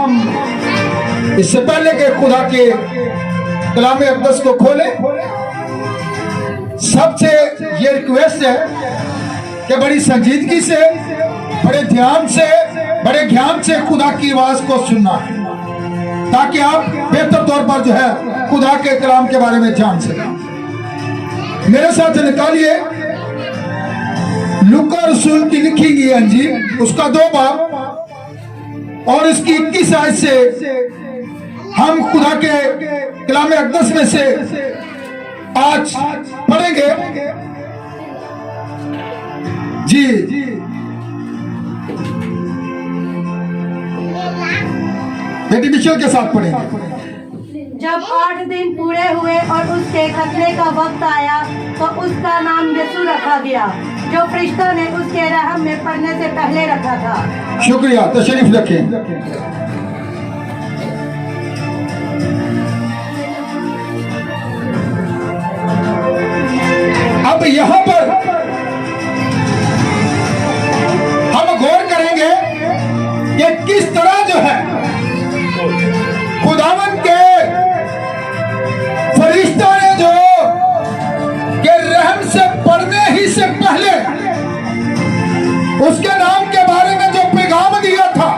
हम इससे पहले के खुदा के कलाम अक़दस को खोलें, सबसे ये रिक्वेस्ट है कि बड़ी संजीदगी से, बड़े ध्यान से, बड़े ज्ञान से खुदा की आवाज को सुनना है, ताकि आप बेहतर तौर पर जो है खुदा के कलाम के बारे में जान सकें। मेरे साथ निकालिए लूका रसूल की लिखी गई अंजील, उसका 2 बाब और इसकी 21 आयत से हम खुदा के कलाम अक़दस में से आज पढ़ेंगे। जी बेटी मिशेल के साथ पढ़ेंगे। जब 8 दिन पूरे हुए और उसके खतने का वक्त आया तो उसका नाम यीशु रखा गया, जो फरिश्तों ने उसके रहम में पड़ने से पहले रखा था। शुक्रिया, तशरीफ रखें। अब यहाँ पर हम गौर करेंगे कि किस तरह जो है खुदावन के फरिश्ता ने जो के रहम से पढ़ने ही से पहले उसके नाम के बारे में जो पैगाम दिया था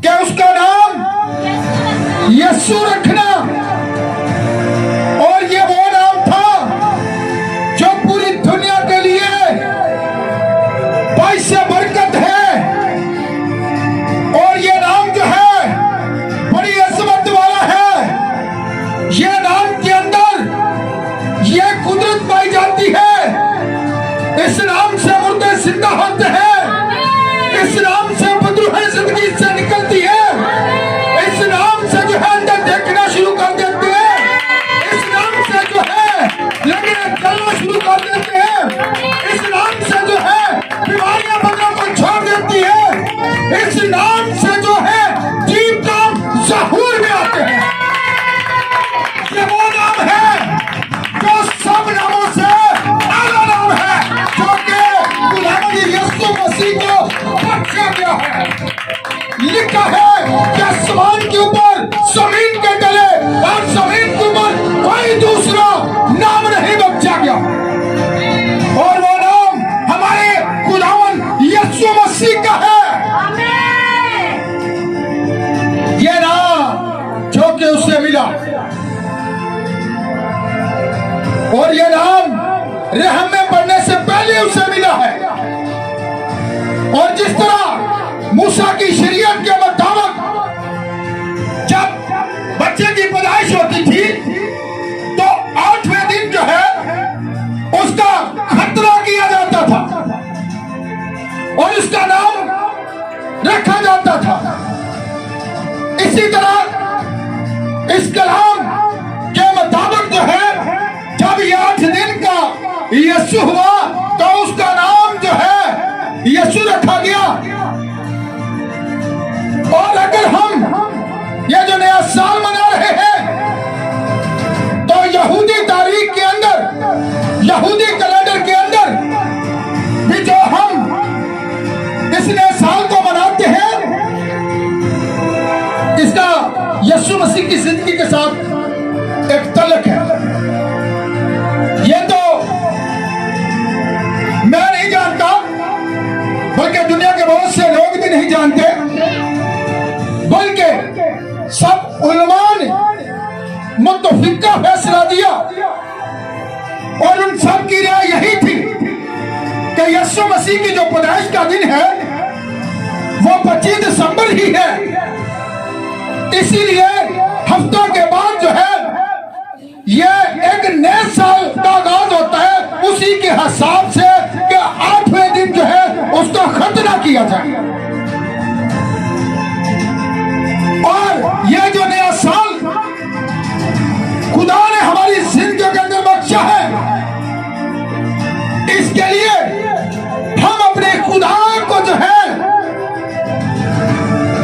कि उसका नाम यीशु रखना, और ये वो नाम था जो पूरी दुनिया के लिए बाइस बरकत है, और ये नाम जो है बड़ी अजमत वाला है। ये नाम के अंदर ये कुदरत पाई जाती है। इस नाम से मुर्दे जिंदा होते हैं, इस नाम से बदरूहें जिंदगी से निकलती है, इस नाम से जो है अंदर देखना शुरू कर देते हैं, इस नाम से जो है लगने चलना शुरू कर देते हैं, इस नाम से जो है बीमारियां बंदों को छोड़ देती है, इस नाम से जो है जीव काम ज़हूर में आते हैं। ये वो नाम है जो सब नामों से आला नाम है, जो कि खुदावंद यीशु मसीह को बख्शा गया है। लिखा है कि आसमान के ऊपर, जमीन के तले और जमीन के ऊपर कोई दूसरा नाम नहीं बख्शा गया, और वो नाम हमारे खुदावंद यीशु मसीह का है। ये नाम जो कि उससे मिला, और ये नाम रहम में पढ़ने से पहले उसे मिला है। और जिस तरह मूसा की शरीयत के मुताबिक जब बच्चे की पैदाइश होती थी तो 8वें दिन जो है उसका खतना किया जाता था और उसका नाम रखा जाता था। इसी तरह इस कलाम के मुताबिक जो है जब ये 8 दिन का यीशु हुआ तो उसका नाम जो है यीशु रखा गया। और अगर हम ये जो नया साल मना रहे हैं तो यहूदी तारीख के अंदर, यहूदी कैलेंडर के अंदर भी जो हम इस नए साल को मनाते हैं, इसका यीशु मसीह की जिंदगी के साथ एक तल्लुक है। ये तो मैं नहीं जानता, बल्कि दुनिया के बहुत से लोग भी नहीं जानते, बल्कि सब उलमा ने मुत्तफिका फैसला दिया और उन सब की राय यही थी कि यीशु मसीह की जो पैदाइश का दिन है वो 25 दिसंबर ही है। इसीलिए हफ्तों के बाद जो है ये एक नए साल का आगाज होता है, उसी के हिसाब से कि 8वें दिन जो है उसका खतना किया जाए। और ये जो नया साल खुदा ने हमारी जिंदगी के अंदर बख्शा है, इसके लिए हम अपने खुदा को जो है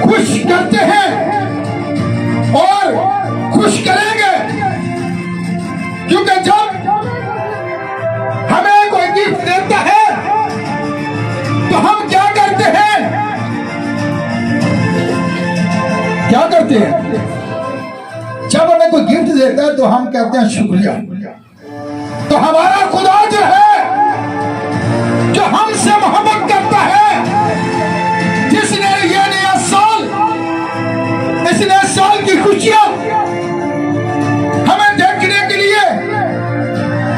खुश करते हैं और खुश करेंगे, क्योंकि जब हमें कोई गिफ्ट देता है तो हम क्या करते हैं, करते हैं। जब हमें कोई गिफ्ट देता है तो हम कहते हैं शुक्रिया। तो हमारा खुदा जो है, जो हमसे मोहब्बत करता है, जिसने ये नया साल, इस नए साल की खुशियां हमें देखने के लिए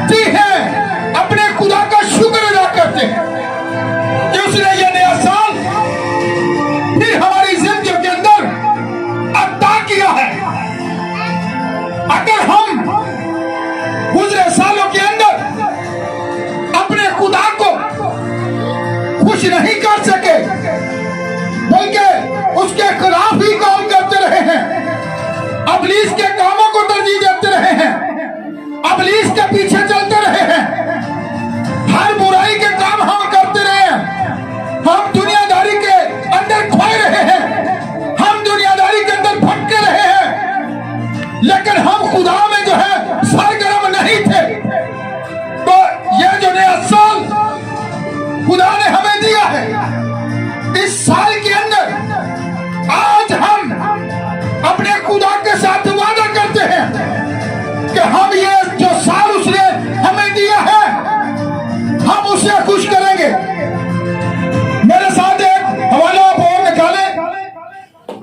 दी है, अपने खुदा का शुक्र अदा करते हैं कि उसने ये नया साल फिर हमारी जिंदगी के अंदर अता किया है। अगर हम गुजरे सालों के अंदर अपने खुदा को खुश नहीं कर सके, बल्कि उसके खिलाफ ही काम करते रहे हैं, इब्लीस के कामों को तरजीह देते रहे हैं, इब्लीस के पीछे चलते रहे हैं, हर बुराई के काम हम करते रहे हैं, हम दुनियादारी के अंदर खोए रहे हैं, हम दुनियादारी के अंदर भटके रहे हैं, लेकिन हम खुदा में जो है सरगर्म नहीं थे। तो ये जो नया साल खुदा ने हमें दिया है, इस साल के अंदर आज हम अपने खुदा के साथ वादा करते हैं कि हम ये जो साल उसने हमें दिया है, हम उसे खुश करेंगे। मेरे साथ एक हवाला आप और निकालें,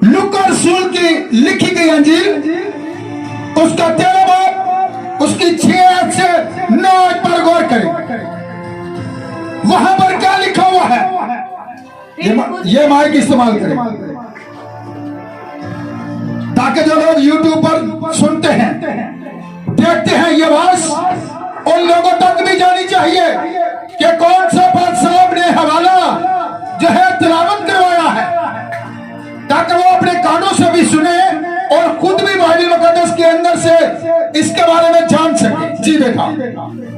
लूका रसूल की लिखी गई अंजील, उसका 13 बाब, उसकी 6 से 9 पर गौर करें। वहां पर क्या लिखा हुआ है, ये माइक इस्तेमाल करें ताकि जो लोग YouTube पर सुनते हैं, देखते हैं, ये आवाज उन लोगों तक भी जानी चाहिए कि कौन सा पद साहब ने हवाला जो है तिलावत करवाया है, ताकि वो अपने कानों से भी सुने और खुद भी बाइबल मुकद्दस के अंदर से इसके बारे में जान सके। जी बेटा।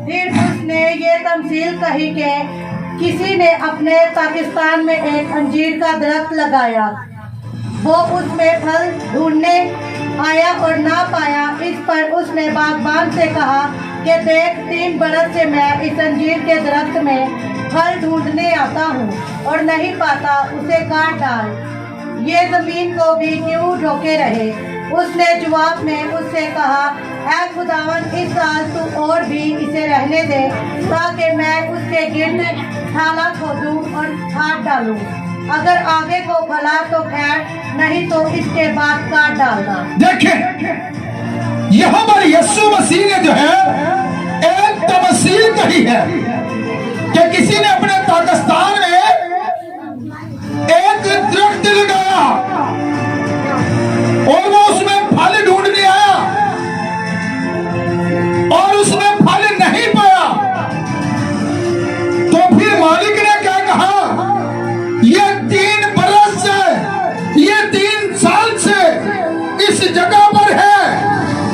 फिर उसने ये तमसील कही कि किसी ने अपने पाकिस्तान में एक अंजीर का दरख्त लगाया, वो उसमें फल ढूंढने आया और ना पाया। इस पर उसने बागबान से कहा कि देख, 3 बरस से मैं इस अंजीर के दरख्त में फल ढूंढने आता हूँ और नहीं पाता, उसे काट डाल, ये जमीन को भी क्यों रोके रहे। उसने जवाब में उससे कहा, ऐ खुदावन, इस साल तू और भी इसे रहने दे, ताकि मैं उसके गिर्द थाला खोदूं और खाद डालूं। अगर आगे को फला तो खैर, नहीं तो इसके बाद काट डालना। देखें, यहाँ पर यीशु मसीह ने जो है एक तमसील कही है कि किसी ने अपने पाकिस्तान में एक दरख्त लगाया और वो उसमें फल ढूंढने आया और उसमें फल नहीं पाया। तो फिर मालिक ने क्या कहा, ये 3 बरस से, ये 3 साल से इस जगह पर है,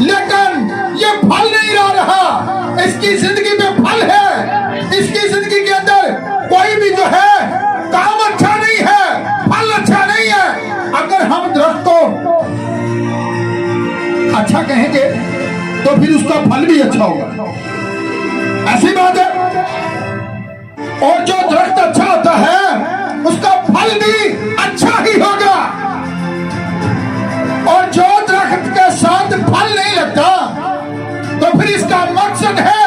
लेकिन ये फल नहीं ला रहा, इसकी जिंदगी में फल है, इसकी जिंदगी के अंदर कोई भी जो है काम अच्छा नहीं है, फल अच्छा नहीं है। अगर हम दरख्त को अच्छा कहेंगे तो फिर उसका फल भी अच्छा होगा, ऐसी बात है। और जो दरख्त अच्छा होता है उसका फल भी अच्छा ही होगा, और जो दरख्त के साथ फल नहीं लगता तो फिर इसका मकसद है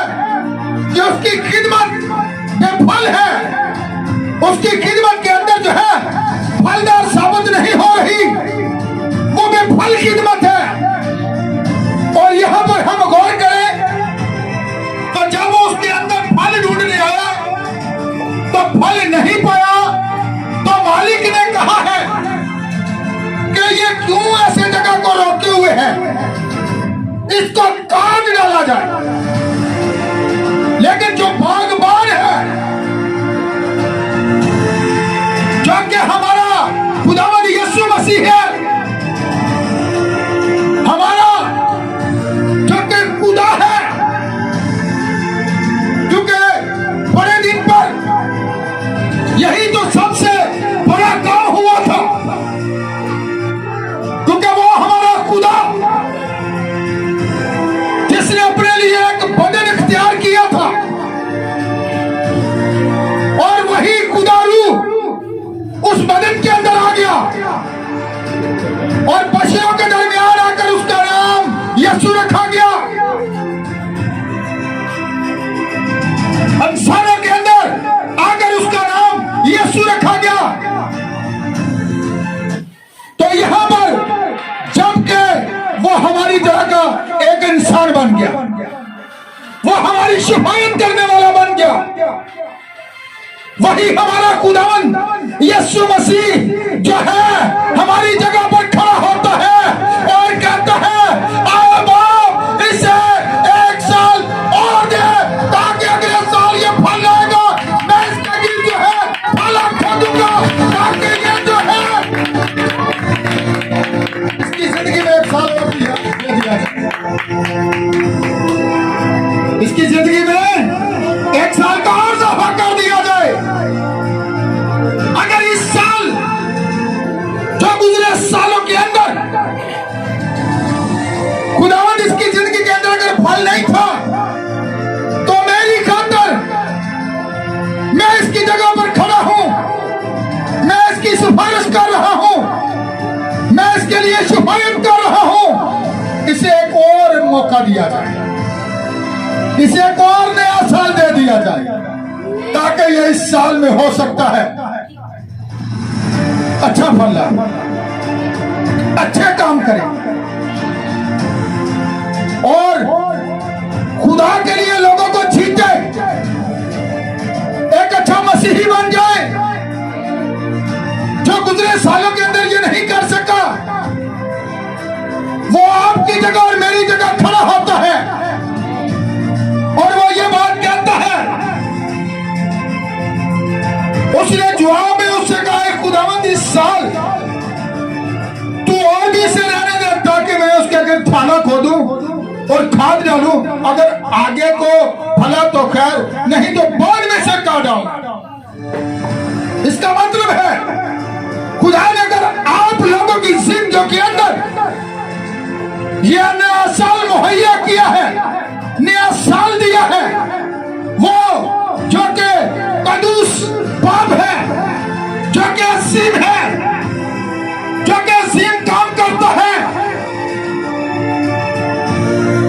कि उसकी खिदमत बेफल है, उसकी खिदमत के अंदर जो है फलदार साबित नहीं हो रही, वो बेफल खिदमत है। और यहाँ पर हम गौर करें तो जब वो उसके अंदर फल ढूंढने आया तो फल नहीं पाया, तो मालिक ने कहा है कि ये क्यों ऐसे जगह को रोके हुए है, इसको काट डाला जाए। लेकिन जो बागबान है, जो कि हमारा खुदावंद यीशु मसीह है, हमारा जो कि खुदा है, क्योंकि बड़े दिन पर यही तो सबसे बड़ा काम हुआ था, क्योंकि वो हमारा खुदा जिसने अपने लिए एक बदन इख्तियार किया था, और वही खुदा रूह उस बदन के अंदर आ गया और पशुओं के दरमियान आकर उसका नाम यीशु रखा गया। इंसानों के अंदर आकर उसका नाम यीशु रखा गया। तो यहां पर जबकि वो हमारी तरह का एक इंसान बन गया, वो हमारी शिफायत करने वाला बन गया, वही हमारा खुदावंद यीशु मसीह जो है हमारी जगह पर खड़ा होता है और कहता है आओ बाप इसे 1 साल और दे ताकि अगले साल ये फल आएगा। मैं इसका गिर जो है फल खोदूंगा ताकि ये जो है इसकी जिंदगी में 1 साल और दिया जाए, इसकी जिंदगी में 1 साल का और इजाफा कर दिया जाए। अगर इस साल जो गुजरे सालों के अंदर खुदावंद इसकी जिंदगी के अंदर अगर फल नहीं था तो मेरी खातर मैं इसकी जगह पर खड़ा हूं, मैं इसकी सिफारिश कर रहा हूं, मैं इसके लिए सिफारिश कर रहा हूं। इसे एक और मौका दिया जाए, इसे एक और नया साल दे दिया जाए ताकि ये इस साल में हो सकता है अच्छा फल लाए, अच्छे काम करें और खुदा के लिए लोगों को जीते, एक अच्छा मसीही बन जाए। जो गुजरे सालों के अंदर ये नहीं कर सका वो आपकी जगह और मेरी जगह खड़ा होता है और वो ये बात कहता है। उसने जवाब में उससे कहा खुदावंद इस साल तू और भी इसे रहने दे ताकि मैं उसके अगर थाना खोदूं और खाद डालूं, अगर आगे को फला तो खैर, नहीं तो बाद में से काट डालूं। इसका मतलब है खुदा ने अगर आप लोगों की जिंदगी के अंदर यह नया साल मुहैया किया है, नया साल दिया है, वो जो कि कदूस पाप है, जो कि असीम है, जो कि असीम काम करता है,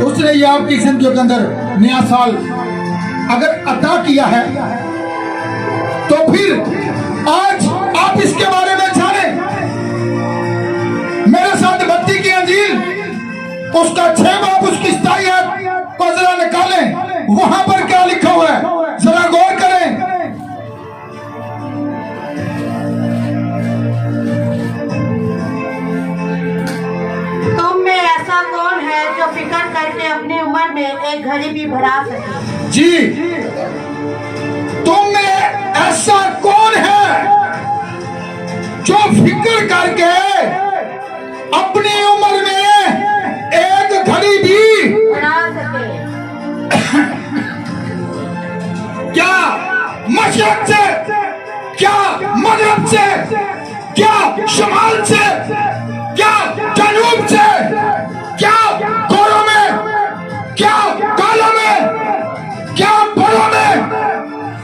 उसने ये आपकी जिंदगी के अंदर नया साल अगर अता किया है तो फिर आज आप इसके बारे में जाने। मेरे साथ मत्ती की अंजील उसका 6 बाब उसकी 27 आयत को जरा निकालें, वहां पर क्या लिखा हुआ है जरा गौर करें। तुम में ऐसा कौन है जो फिक्र करके अपनी उम्र में एक घड़ी भी बढ़ा सके? जी, तुम में ऐसा कौन है जो फिक्र करके अपनी उम्र में एक घड़ी भी बढ़ा सके? क्या मशरक से, क्या मगरब से, क्या शमाल से, क्या जनूब से, क्या गोरों में, क्या कालों में, क्या बड़ों में,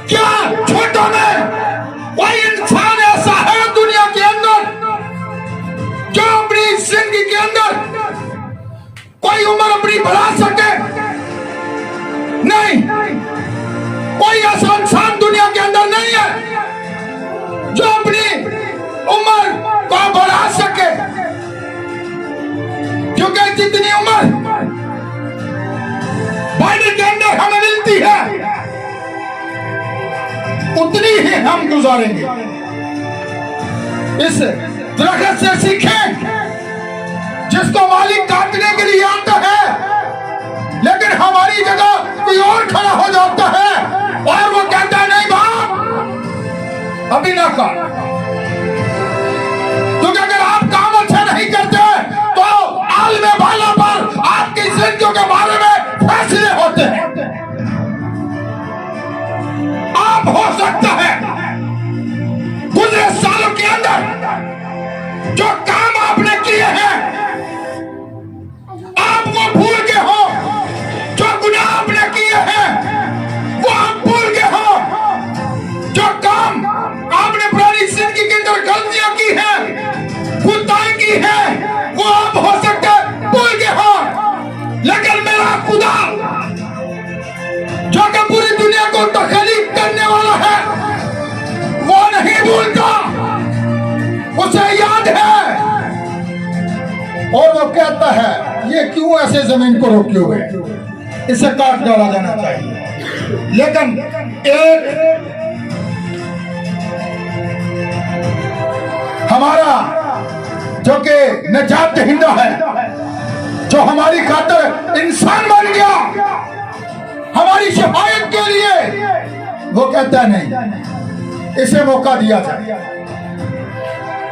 क्या छोटों में, कोई इंसान ऐसा है दुनिया के अंदर जो अपनी जिंदगी के अंदर कोई उम्र अपनी बढ़ा सके? नहीं, कोई ऐसा इंसान दुनिया के अंदर नहीं है जो अपनी उम्र को बढ़ा सके, क्योंकि जितनी उम्र बाइबल के अंदर हमें मिलती है उतनी ही हम गुजारेंगे। इस दरख्त से सीखें जिसको मालिक काटने के लिए आता है, लेकिन हमारी जगह कोई और खड़ा हो जाता है और वो कहता है नहीं बाप अभी ना काट, क्योंकि अगर आप काम अच्छा नहीं करते तो आलमे वाला पर आपकी जिंदगी के बारे में फैसले होते हैं। आप हो सकता है गुजरे सालों के अंदर जो काम आपने किए हैं आप वो भूल गए हो, जो गुनाह आपने किए हैं वो आप भूल गए हो, जो काम आपने पुरानी जिंदगी के अंदर गलतियां की हैं, खुदाई की है, है। और वो कहता है ये क्यों ऐसे जमीन को रोके हुए, इसे काट डाला जाना चाहिए। लेकिन एक हमारा जो कि नजात दहिंदा है, जो हमारी खातिर इंसान बन गया हमारी शफायत के लिए, वो कहता है नहीं, इसे मौका दिया जाए।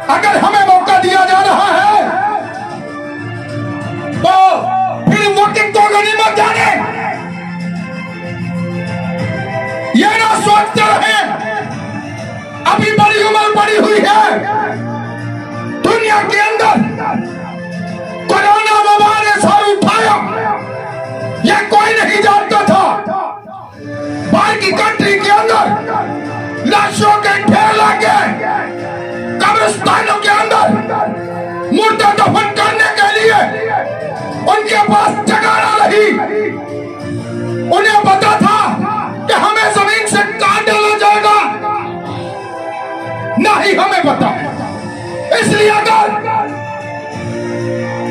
अगर हमें मौका दिया जा रहा है तो फिर वक्त को गनीमत जाने, ये ना सोचते रहे अभी बड़ी उम्र पड़ी हुई है। दुनिया के अंदर कोरोना वबा ने सर उठाया, यह कोई नहीं जानता था। बाहर की कंट्री के अंदर लाशों के ढेर लगे, कब्रिस्तानों के अंदर मुर्दा दफन करने के लिए उनके पास जगह न रही। उन्हें पता था कि हमें जमीन से काट डाला जाएगा, नहीं हमें पता। इसलिए अगर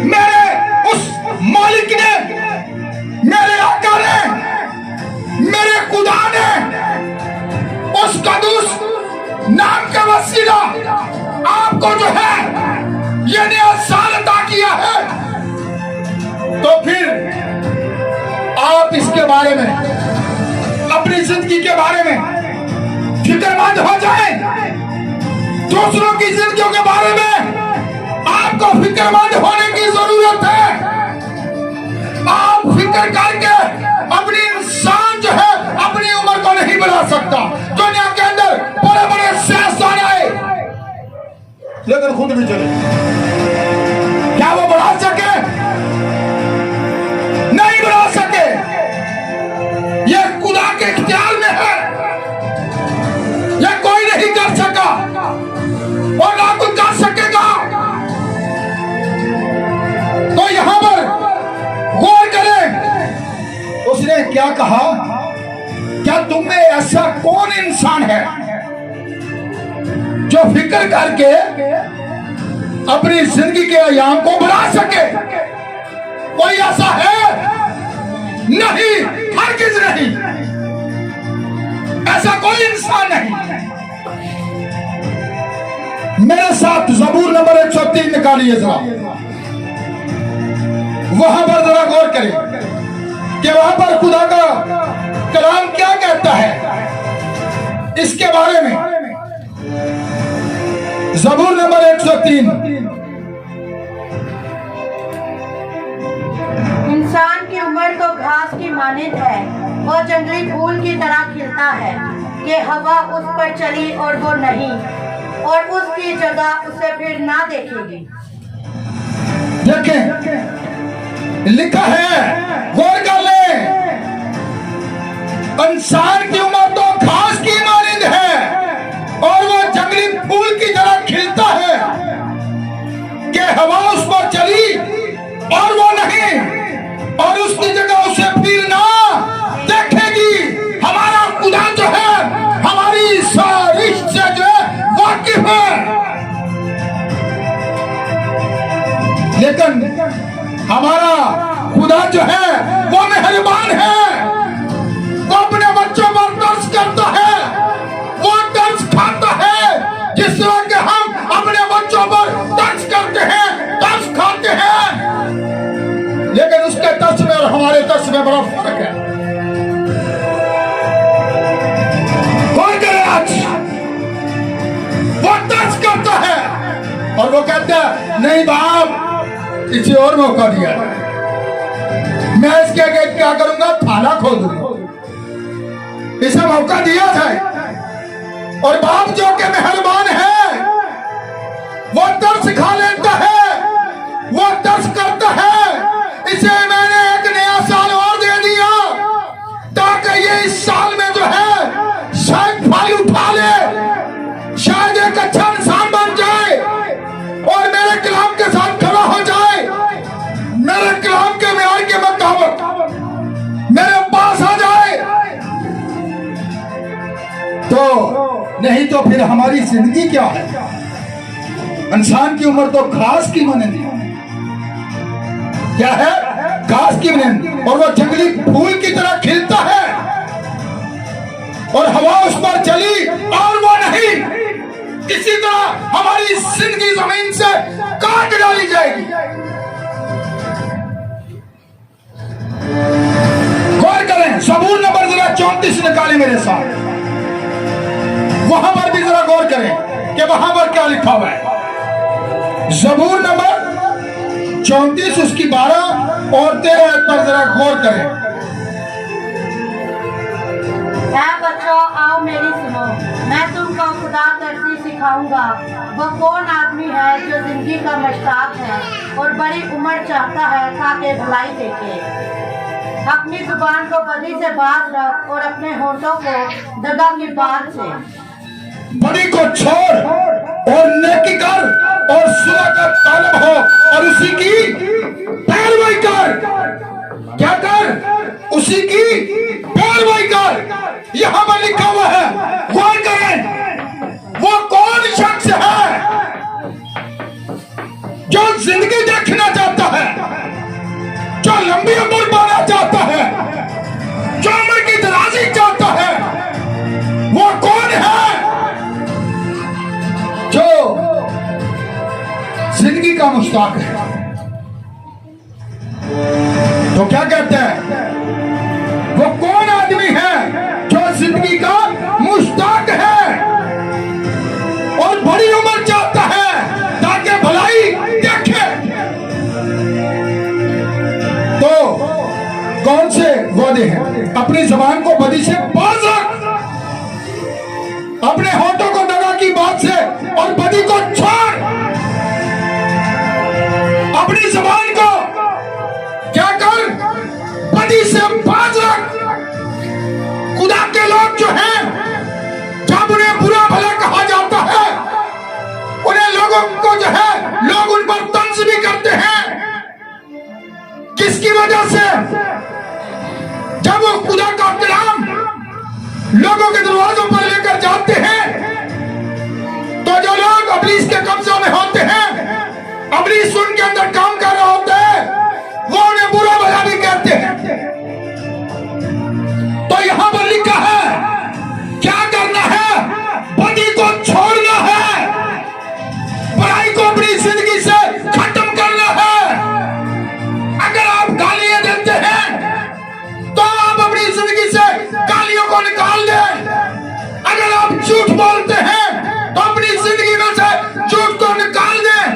मेरे उस मालिक ने, मेरे आका ने, मेरे खुदा ने उस कदूस नाम का वसीला आपको जो है ये नया साल अता किया है, तो फिर आप इसके बारे में, अपनी जिंदगी के बारे में फिक्रमंद हो जाएं। दूसरों की जिंदगियों के बारे में आपको फिक्रमंद होने की जरूरत है। आप फिक्र करके अपनी इंसान जो है अपनी उम्र को नहीं बढ़ा सकता। दुनिया के अंदर बड़े बड़े सियासतदान आए लेकिन खुद भी चले, क्या वो बढ़ा सके? नहीं बढ़ा सके। यह खुदा के ख्याल में है, यह कोई नहीं कर सका और ना कोई कर सकेगा। तो यहां पर गौर करें, उसने क्या कहा? क्या तुम में ऐसा कौन इंसान है जो फिक्र करके अपनी जिंदगी के अयाम को बढ़ा सके? कोई ऐसा है? नहीं, हरगिज़ नहीं। ऐसा कोई इंसान नहीं। मेरे साथ ज़बूर नंबर 103 निकालिए जरा, वहां पर जरा गौर करें कि वहां पर खुदा का कलाम क्या कहता है इसके बारे में। ज़बूर नंबर 103। इंसान की उम्र तो घास की मानिंद है, वो जंगली फूल की तरह खिलता है कि हवा उस पर चली और वो नहीं, और उसकी जगह उसे फिर ना देखेगी। देखें, लिखा है, गौर कर ले, इंसान की उम्र तो घास की मानिंद है और वो जंगली फूल की तरह खिलता है कि हवा उस पर चली और वो नहीं, और उसकी जगह उसे फिर ना देखेगी। हमारा खुदा जो है हमारी सारिश से जो है वाकिफ है, लेकिन हमारा खुदा जो है वो मेहरबान है। वो अपने बच्चों पर तरस करता है, वो तरस खाता है जिस तरह के हम अपने बच्चों पर तरस करते हैं, तरस खाते हैं। लेकिन उसके तरस में और हमारे तरस में बड़ा फर्क है। कौन करे आज? वो तरस करता है और वो कहता है नहीं बाप, इसे और मौका दिया, मैं इसके आगे क्या करूंगा? थाला खोदूंगा। इसे मौका दिया जाए। और बाप जो के मेहरबान है वो तरस खा लेता है, वो तरस करता है। इसे मैंने एक नया साल और दे दिया ताकि ये इस साल में जो है शायद फल उठा ले, शायद एक अच्छा इंसान बन जाए और मेरे कलाम के साथ खड़ा हो जाए, मेरे कलाम के म्यार के मुताबिक मेरे पास आ जाए। तो नहीं तो फिर हमारी जिंदगी क्या है? इंसान की उम्र तो घास की माने क्या है, घास की माने, और वो जंगली फूल की तरह खिलता है और हवा उस पर चली और वो नहीं। इसी तरह हमारी जिंदगी जमीन से काट डाली जाएगी। गौर करें, ज़बूर नंबर जरा 34 निकालें मेरे साथ, वहां पर भी जरा गौर करें कि वहां पर क्या लिखा हुआ है। ज़बूर नंबर 34 उसकी 12 और 13 पर जरा गौर करें। बच्चों आओ मेरी सुनो, मैं तुमको खुदा तरसी सिखाऊंगा। वो कौन आदमी है जो जिंदगी का मुश्ताक है और बड़ी उम्र चाहता है ताकि भलाई देखे। अपनी जुबान को बदी से बाज रख और अपने होठों को दगा की बात से। बड़ी को छोड़ और नेकी कर और सुलह का तालब हो और उसी की पैरवी कर। क्या कर? उसी की पैरवी कर। यहां पर लिखा हुआ है, गौर करें, वो कौन शख्स है जो जिंदगी देखना चाहता है, जो लंबी उम्र पाना चाहता है, जो उम्र की दराजी चाहता है। वो कौन है जो जिंदगी का मुश्ताक है। तो क्या कहते हैं, वो कौन आदमी है जो जिंदगी का मुश्ताक है और बड़ी उम्र चाहता है ताकि भलाई देखे। तो कौन से वादे हैं? अपनी जबान को बदी से बाज रख, अपने होठों को दगा की बात से और बदी को छोड़। अपनी जबान को क्या कर? बदी से बाज रख। खुदा के लोग जो हैं, जब उन्हें बुरा भला कहा जाता है, उन्हें लोगों को जो है लोग उन पर तंज भी करते हैं। किसकी वजह से? जब वो खुदा का कलाम लोगों के दरवाजों पर लेकर जाते हैं तो जो लोग अबलीस के कब्जा में होते हैं, अबलीस उनके अंदर काम कर रहा होता है, वो उन्हें बुरा भला भी कहते हैं। तो यहां पर लिखा है, क्या करना है? बदी को छोड़ना है, बुराई को अपनी जिंदगी से खत्म करना है। अगर आप गालियां देते हैं तो आप अपनी जिंदगी से गालियों को निकाल दें। अगर आप झूठ बोलते हैं तो अपनी जिंदगी में से झूठ को निकाल दें।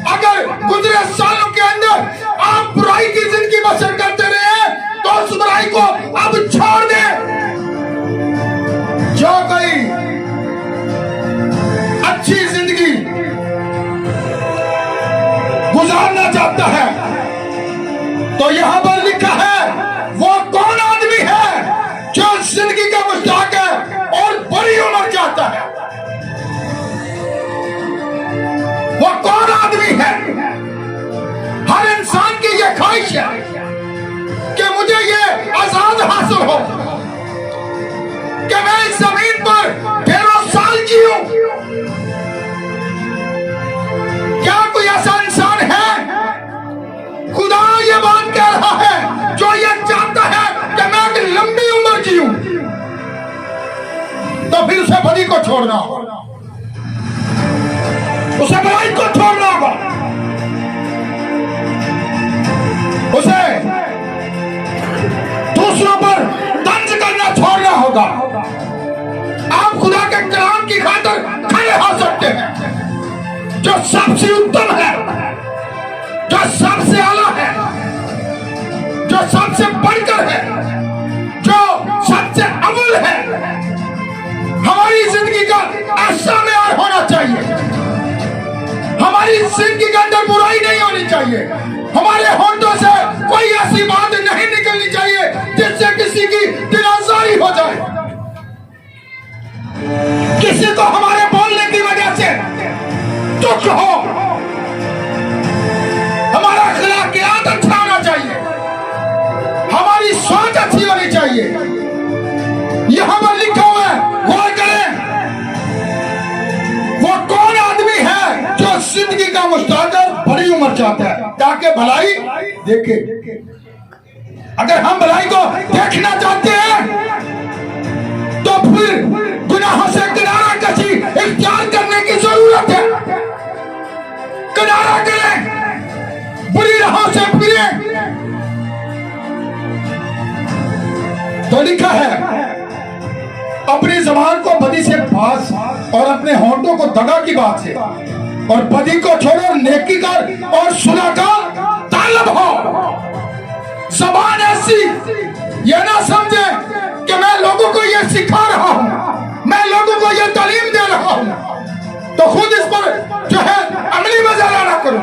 अगर गुजरे सालों के अंदर आप बुराई की जिंदगी बसर करते रहे तो उस बुराई को अब छोड़ दें। जो कोई अच्छी जिंदगी गुजारना चाहता है तो यहां पर लिखा है, वो कौन आदमी है जो जिंदगी का मुश्ताक है और बड़ी उम्र चाहता है। वो कौन आदमी है? हर इंसान की यह ख्वाहिश है कि मुझे ये आजाद हासिल हो कि मैं इस जमीन पर ढेरों साल जीऊं। क्या कोई ऐसा इंसान है? खुदा ये बात कह रहा है जो ये चाहता है कि मैं एक लंबी उम्र जीऊं। तो फिर उसे बदी को छोड़ना होगा, उसे बुराई को छोड़ना होगा, उसे दूसरों पर तंज करना छोड़ना होगा। आप खुदा के कलाम की खातिर खड़े हो सकते हैं जो सबसे उत्तम है, जो सबसे आला है, जो सबसे बढ़कर है, जो सबसे अव्वल है। हमारी जिंदगी का ऐसा मेयार होना चाहिए, हमारी जिंदगी के अंदर बुराई नहीं होनी चाहिए, हमारे होठों से कोई ऐसी बात नहीं निकलनी चाहिए जिससे किसी की दिल आजारी हो जाए, किसी को हमारे बोलने की वजह से दुख हो। हमारा अखलाकियात अच्छा होना चाहिए, हमारी सोच अच्छी होनी चाहिए। यहां पर लिखा हुआ है, गौर करें, वो कौन आदमी है जो जिंदगी का मुश्ताक है, बड़ी उम्र चाहता है ताकि भलाई देखे। अगर हम भलाई को देखना चाहते हैं तो फिर गुनाहों से किनारा कशी इख्तियार करने की जरूरत है। किनारा करें, बुरी राहों से फिरें। तो लिखा है अपनी जबान को बदी से पास और अपने होंठों को दगा की बात से, और बदी को छोड़ो नेकी कर और सुलह का तालब हो। जबान ऐसी ये ना समझे कि मैं लोगों को ये सिखा रहा हूं, मैं लोगों को ये तालीम दे रहा हूं, तो खुद इस पर जो है अमली मजारा ना करो।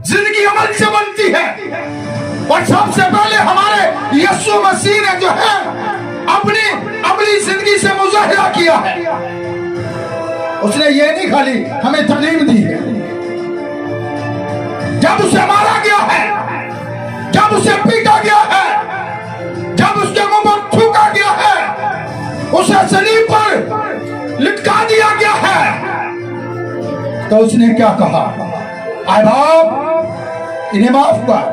जिंदगी अमल से बनती है, और सबसे पहले हमारे यीशु मसीह ने जो है अपनी जिंदगी से मुजाहिरा किया है। उसने ये नहीं खाली हमें तालीम दी है, जब उसे मारा गया है, जब उसे पीटा गया है, जब उसके मुंह पर थूका गया है, उसे सलीब पर लटका दिया गया है, तो उसने क्या कहा? आए बाप इन्हें माफ कर,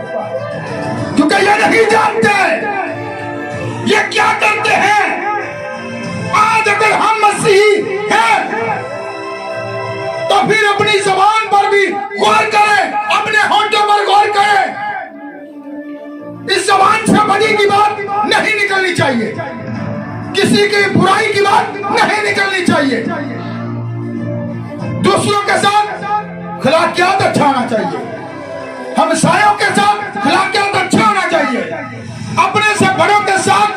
क्योंकि ये नहीं जानते ये क्या करते हैं। आज अगर हम मसीही हैं तो फिर अपनी जबान पर भी गौर करें, अपने होंठों पर गौर करें। इस जबान से बदी की बात नहीं निकलनी चाहिए, किसी की बुराई की बात नहीं निकलनी चाहिए। दूसरों के साथ खिलाकियात अच्छा होना चाहिए, हमसायों के साथ खिलाकियात अच्छा होना चाहिए, अपने से बड़ों के साथ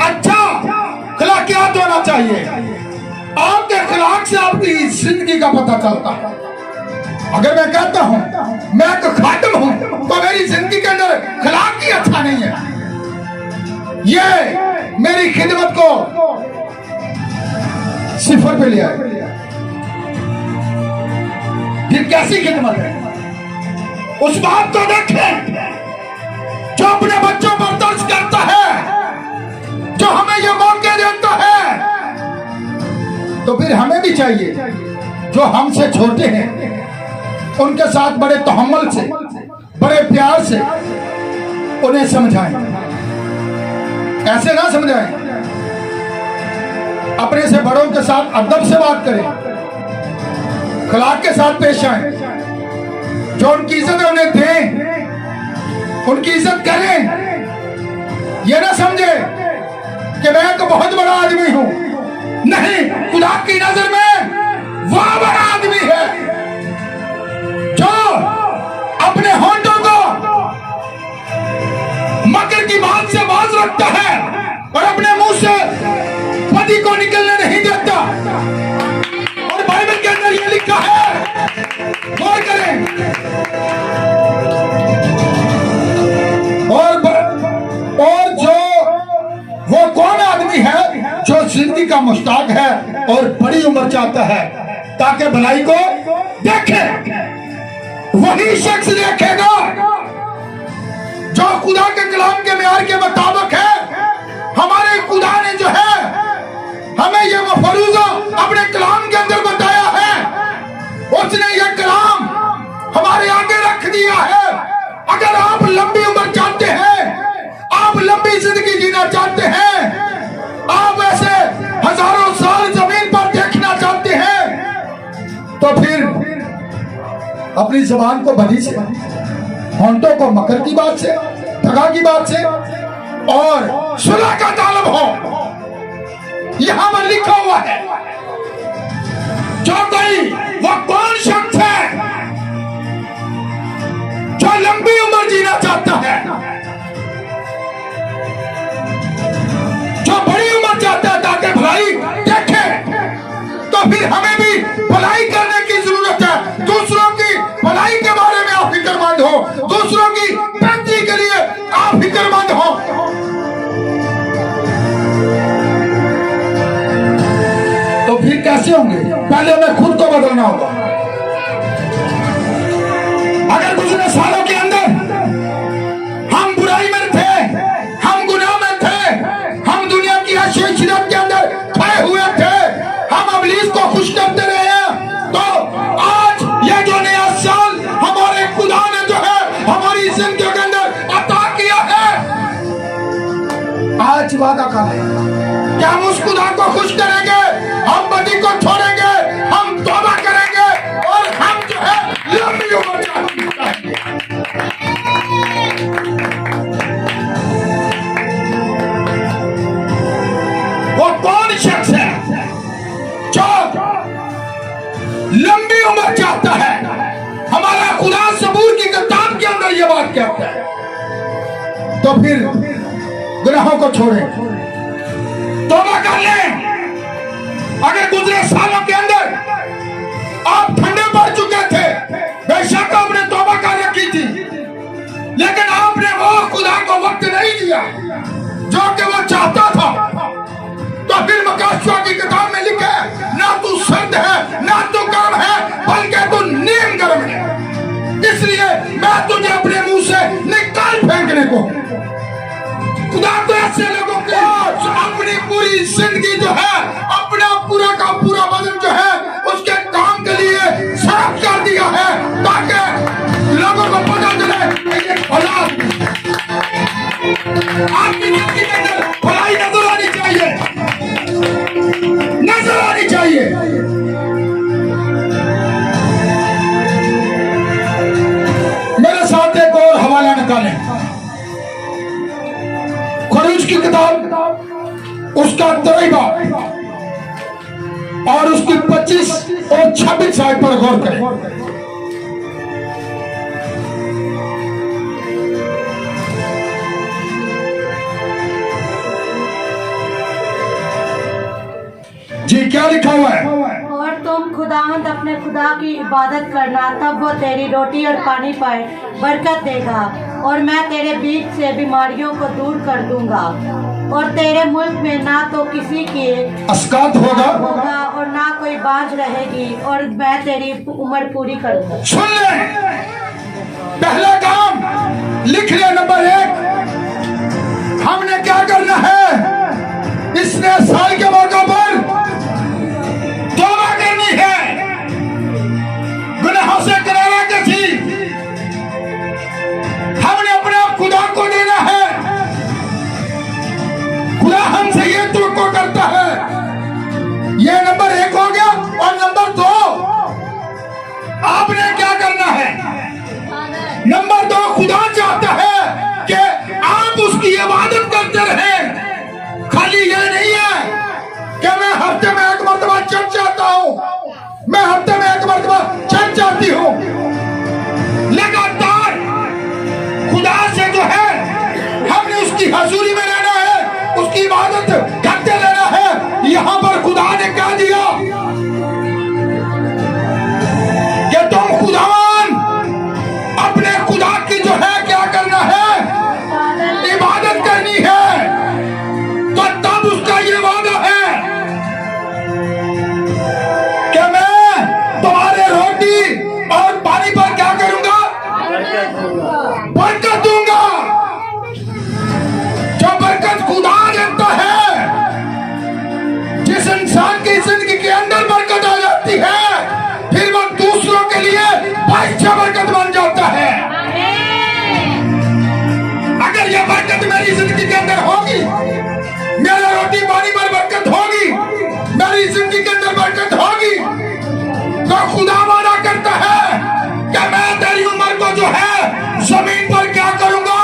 अच्छा खिलाकियात होना चाहिए। आपके खिलाक से आपकी जिंदगी का पता चलता है। अगर मैं कहता हूं मैं एक खादिम हूं तो मेरी जिंदगी के अंदर खिलाक ही अच्छा नहीं है, ये मेरी खिदमत को सिफर पे ले आए। फिर कैसी खिदमत है? उस बात को देखें जो अपने बच्चों पर दर्ज करता है, जो हमें ये मौके देता है। तो फिर हमें भी चाहिए जो हमसे छोटे हैं उनके साथ बड़े तहम्मुल से, बड़े प्यार से उन्हें समझाएं, ऐसे ना समझाएं। अपने से बड़ों के साथ अदब से बात करें, खिलाक के साथ पेश आए, जो उनकी इज्जत है उन्हें दें, उनकी इज्जत करें। ये ना समझे कि मैं तो बहुत बड़ा आदमी हूं, नहीं, खुदा की नजर में वह बड़ा आदमी है जो अपने होंठों को मकर की बात से बाज रखता है और अपने मुंह से बदी को निकलने नहीं देता। और बाइबल के अंदर ये लिखा है, गौर करें। और जो वो कौन आदमी है जो जिंदगी का मुश्ताक है और बड़ी उम्र चाहता है ताकि भलाई को देखे? वही शख्स देखेगा जो खुदा के कलाम के मेयार के मुताबिक है। हमारे खुदा ने जो है हमें ये मफरूजा अपने कलाम के अंदर बताया है, उसने ये कलाम हमारे आगे रख दिया है। अगर आप लंबी उम्र चाहते हैं, आप लंबी जिंदगी जीना चाहते हैं, आप ऐसे हजारों साल जमीन पर देखना चाहते हैं, तो फिर अपनी जबान को बदी से, होंठों को मकर की बात से, दगा की बात से और सुलह का तालब हो। यहां पर लिखा हुआ है जो कोई वो कौन शख्स है जो लंबी उम्र जीना चाहता है, जो बड़ी उम्र चाहता है ताकि भलाई देखे, तो फिर हमें भी भलाई करने की जरूरत है। दूसरों की भलाई के बारे में आप फिक्रमंद हो, दूसरों की बेहतरी के लिए आप फिक्रमंद हो। तो फिर कैसे होंगे? पहले हमें खुद को बदलना होगा। अगर गुज़रे सालों के अंदर हम बुराई में थे, हम गुनाह में थे, हम दुनिया की अशुद्धता के अंदर खोए हुए थे, हम इब्लीस को खुश करते रहे हैं, तो आज वादा कर रहे हैं कि हम उस खुदा को खुश करेंगे, हम बदी को छोड़ेंगे, हम तौबा करेंगे और हम जो है लंबी उम्र चाहेंगे। वो कौन शख्स है जो लंबी उम्र चाहता है? हमारा खुदा सबूर की किताब के अंदर ये बात कहता है। तो फिर गुनाहों को छोड़ें, तौबा कर लें। अगर गुजरे सालों के अंदर आप ठंडे पड़ चुके थे, बेशक आपने तौबा कर रखी थी, लेकिन आपने वो खुदा को वक्त नहीं दिया जो कि वो चाहता था। तो फिर मकासवा की किताब में लिखा है, ना तू सर्द है ना तू गर्म है, बल्कि तू नीम गर्म है। इसलिए मैं तुझे अपने मुंह से निकाल फेंकने को। खुदा तो ऐसे लोगों को अपनी पूरी जिंदगी जो है, अपना पूरा का पूरा बदन जो है उसके काम के लिए साफ कर दिया है, ताकि लोगों को पता चले कि ये भला आपकी जिंदगी के अंदर भलाई नजर आनी चाहिए, नजर आनी चाहिए। मेरे साथ एक और हवाला निकालें, खरूज की किताब उसका 3 बाब और उसकी 25 और 26 आयत पर गौर करें। जी क्या लिखा हुआ है? और तुम खुदावंद अपने खुदा की इबादत करना, तब वो तेरी रोटी और पानी पर बरकत देगा, और मैं तेरे बीच से बीमारियों को दूर कर दूंगा, और तेरे मुल्क में ना तो किसी की अस्कात होगा और ना कोई बांझ रहेगी, और मैं तेरी उम्र पूरी करूंगा। सुन ले, पहला काम लिख ले, नंबर 1 हमने क्या करना है? इस नए साल के मौके पर तौबा करनी है, गुनाहों से किनारा कसी हमने अपना खुदा को देना है। खुदा हमसे ये तो करता है। ये नंबर 1 हो गया। और नंबर 2 आपने क्या करना है? नंबर 2 खुदा चाहता है कि आप उसकी इबादत करते रहें। खाली ये नहीं है कि मैं हफ्ते में 1 मरतबा चर्च जाता हूं, मैं हफ्ते में 1 मरतबा चर्च जाती हूं। लगातार खुदा से जो है हमने उसकी हजूरी में रहना है, उसकी इबादत करते रहना है। यहां पर खुदा ने कह दिया कि तुम खुदावन अपने खुदा की जो है क्या करना है? इबादत करनी है। तो तब उसका ये वादा है कि मैं तुम्हारे रोटी और पानी पर क्या करूंगा? बरकत दूंगा। जो बरकत खुदा देता है, जिस इंसान की जिंदगी के अंदर बरकत आ जाती है, फिर वो दूसरों के लिए बाइचा बरकत बन जाता है। अगर ये बरकत मेरी जिंदगी के अंदर होगी, मेरा रोटी पानी पर बरकत होगी, मेरी जिंदगी के अंदर बरकत होगी, तो खुदा वादा करता है कि मैं तेरी उम्र को जो है जमीन पर क्या करूंगा?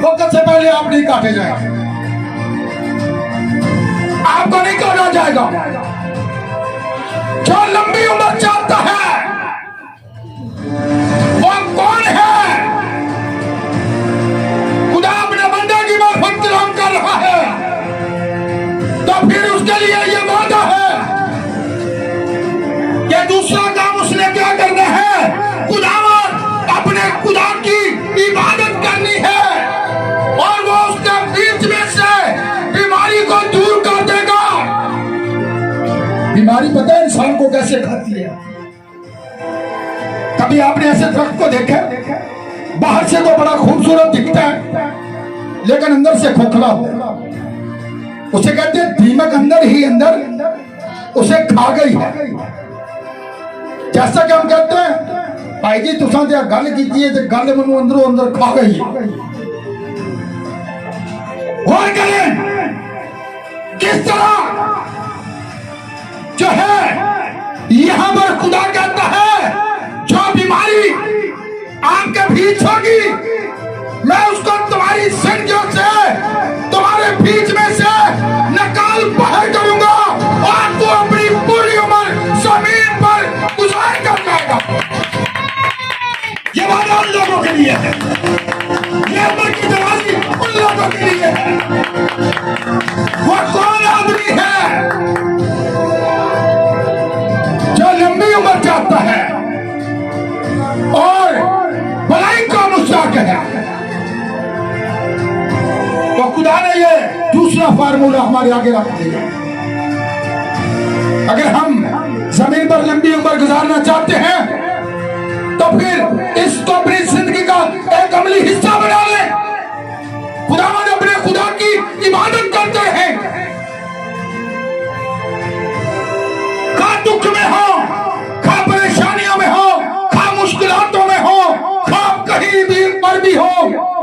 वक्त से पहले आप नहीं काटे जाएंगे, आपको नहीं काटा जाएगा। जो लंबी उम्र चाहता है वो कौन है? खुदा अपने बंदे की मार्फत कलाम कर रहा है, तो फिर उसके लिए ये वादा है कि दूसरा काम उसने क्या करना है? खुदावन अपने खुदा की इबादत करनी है, और वो उसके बीच में से बीमारी को दूर कर देगा। बीमारी पता है इंसान को कैसे खाती है? कभी आपने ऐसे दरख्त को देखा? बाहर से तो बड़ा खूबसूरत दिखता है, लेकिन अंदर से खोखला होता है। उसे कहते हैं दीमक अंदर ही अंदर उसे खा गई है। जैसा कि हम कहते हैं भाई जी तुसा ते गल कीती है ते गल मैनूं अंदरों अंदर खा गई है। गौर करें किस तरह जो है यहां पर खुदा कहता है जो बीमारी आपके बीच होगी मैं उसको तुम्हारी जिंदगियों से तुम्हारे बीच में से निकाल बाहर करूंगा और तू अपनी पूरी उम्र जमीन पर गुजार कर जाएगा। ये वादा उन लोगों के लिए है, ये उम्र की दराजी उन लोगों के लिए है। वो कौन आदमी है जो लंबी उम्र चाहता है और भलाई का मुश्ताक है? तो खुदा ने ये दूसरा फार्मूला हमारे आगे रख दिया। अगर हम जमीन पर लंबी उम्र गुजारना चाहते हैं तो फिर इसको अपनी जिंदगी का एक अमली हिस्सा बना लें। खुदा ने अपने खुदा की इबादत करते हैं, खा दुख में हो, खा परेशानियों में हो, खा मुश्किलातों में हो, खा कहीं भी पर भी हो,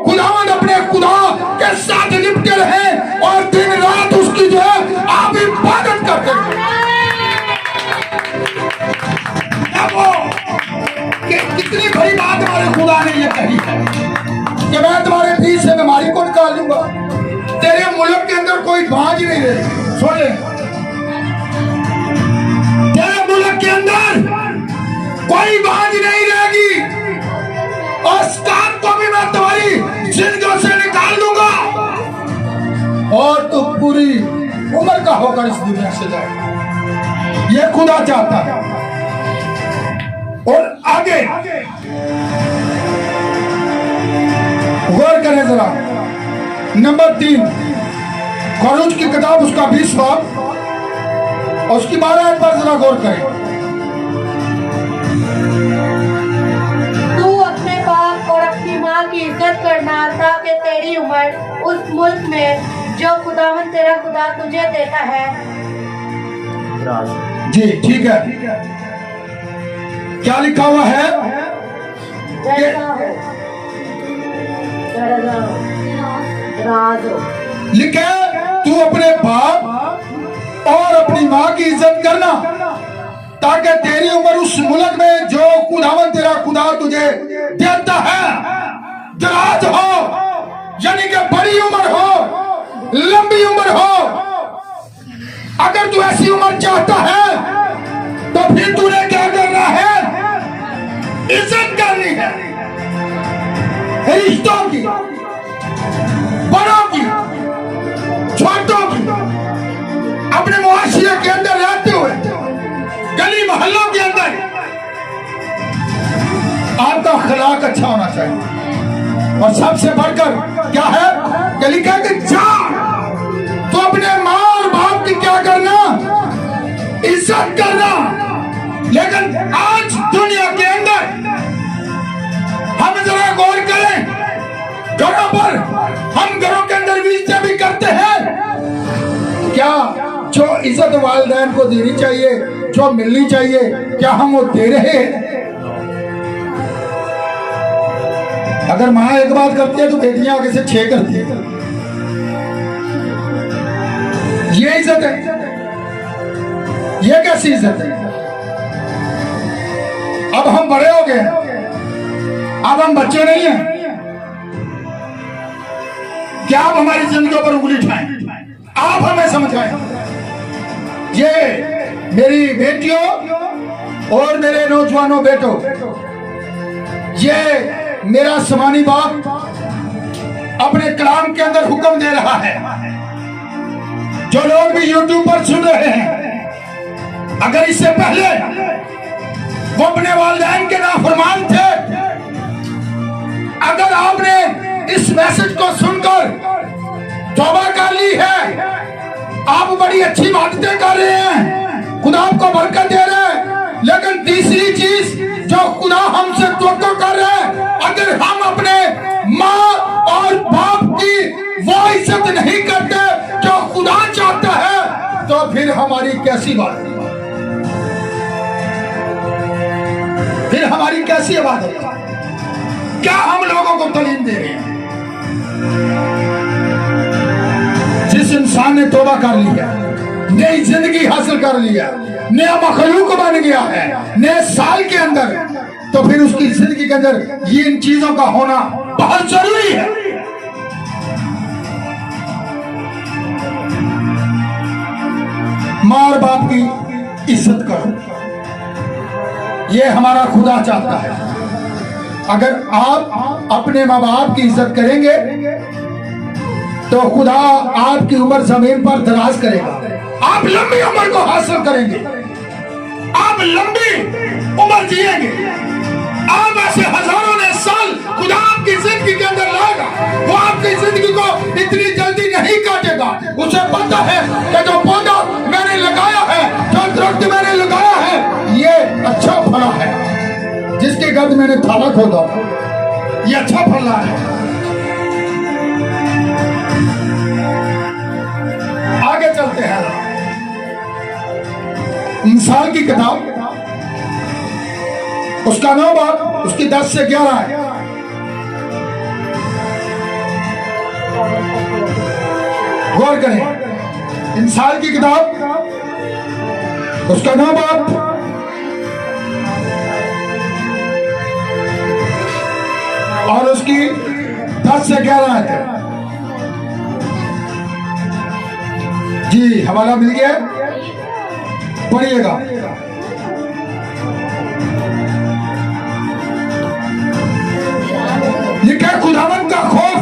खुदावंद अपने खुदा के साथ निपटे रहे और दिन रात उसकी जो है आप इबादत करते रहे। कितनी बड़ी बात हमारे खुदा ने ये कही है कि मैं तुम्हारे बीच से बीमारी को निकाल दूंगा, तेरे मुल्क के अंदर कोई बाज नहीं रहे। सुन ले, तेरे मुल्क के अंदर कोई बाज नहीं रहेगी और स्टाफ को भी मैं तुम्हारी जिंदगियों से निकाल दूंगा और तू पूरी उम्र का होकर इस दुनिया से जाए। ये खुदा चाहता है। और आगे गौर करें जरा, नंबर 3 खरूज की किताब उसका 20 बाब और उसकी 12 पर जरा गौर करें। तू अपने बाप और अपनी माँ की इज्जत करना ताकि तेरी उम्र उस मुल्क में जो खुदावंद तेरा खुदा तुझे देता है। जी ठीक है, क्या लिखा हुआ है? लिखे तू अपने बाप और अपनी माँ की इज्जत करना ताकि तेरी उम्र उस मुल्क में जो खुदावंद तेरा खुदा तुझे देता है दराज हो, यानी कि बड़ी उम्र हो, लंबी उम्र हो। अगर तू ऐसी उम्र चाहता है तो फिर तूने क्या करना है? इज्जत करनी है रिश्तों की, बड़ों की, छोटों की। अपने मुआशरे के अंदर रहते हुए गली मोहल्लों के अंदर आपका अखलाक अच्छा होना चाहिए। और सबसे बढ़कर क्या है कि लिखा कि जा तो अपने माँ और बाप की क्या करना? इज्जत करना। लेकिन आज दुनिया के अंदर हम जरा गौर करें, घरों पर हम घरों के अंदर इज्जत भी करते हैं क्या? जो इज्जत वालिदैन को देनी चाहिए, जो मिलनी चाहिए, क्या हम वो दे रहे हैं? अगर माँ एक बात करती है तो बेटियां आगे से 6 करती है। ये इज्जत है? ये कैसी इज्जत है? अब हम बड़े हो गए, अब हम बच्चे नहीं हैं। क्या आप हमारी जिंदगियों पर उंगली उठाएं? आप हमें समझाएं। ये मेरी बेटियों और मेरे नौजवानों बेटों, ये मेरा समानी बाप अपने कलाम के अंदर हुक्म दे रहा है। जो लोग भी यूट्यूब पर सुन रहे हैं, अगर इससे पहले वो अपने वालिदैन के नाफरमान थे, अगर आपने इस मैसेज को सुनकर तौबा कर ली है, आप बड़ी अच्छी बातें कर रहे हैं, खुदा आपको बरकत दे रहे हैं। लेकिन तीसरी चीज जो खुदा हमसे तवक्को कर रहे हैं, अगर हम अपने माँ और बाप की वो इज्जत नहीं करते जो खुदा चाहता है, तो फिर हमारी कैसी बात? फिर हमारी कैसी इबादत? क्या हम लोगों को तालीम दे रहे हैं? जिस इंसान ने तौबा कर लिया, नई जिंदगी हासिल कर लिया, नया मखलूक बन गया है नए साल के अंदर, तो फिर उसकी जिंदगी के अंदर ये इन चीजों का होना बहुत जरूरी है। माँ बाप की इज्जत करो, ये हमारा खुदा चाहता है। अगर आप अपने माँ बाप की इज्जत करेंगे तो खुदा आपकी उम्र जमीन पर दराज करेगा, आप लंबी उम्र को हासिल करेंगे, आप लंबी उम्र जिएंगे, आप ऐसे हजारों ने साल खुदा आपकी जिंदगी के अंदर लाएगा। वो आपकी जिंदगी को इतनी जल्दी नहीं काटेगा। उसे पता है कि जो पौधा मैंने लगाया है, जो दरख्त मैंने लगाया है, ये अच्छा फला है। जिसके गर्द मैंने थाला खोदा, ये अच्छा फला है। आगे चलते हैं। इंसान की किताब, उसका 9 बाब उसकी 10 से 11 है। गौर करें। इंसान की किताब, उसका 9 बाब और उसकी 10 से 11 है। जी हवाला मिल गया, पढ़िएगा। लिखा खुदावंद का खौफ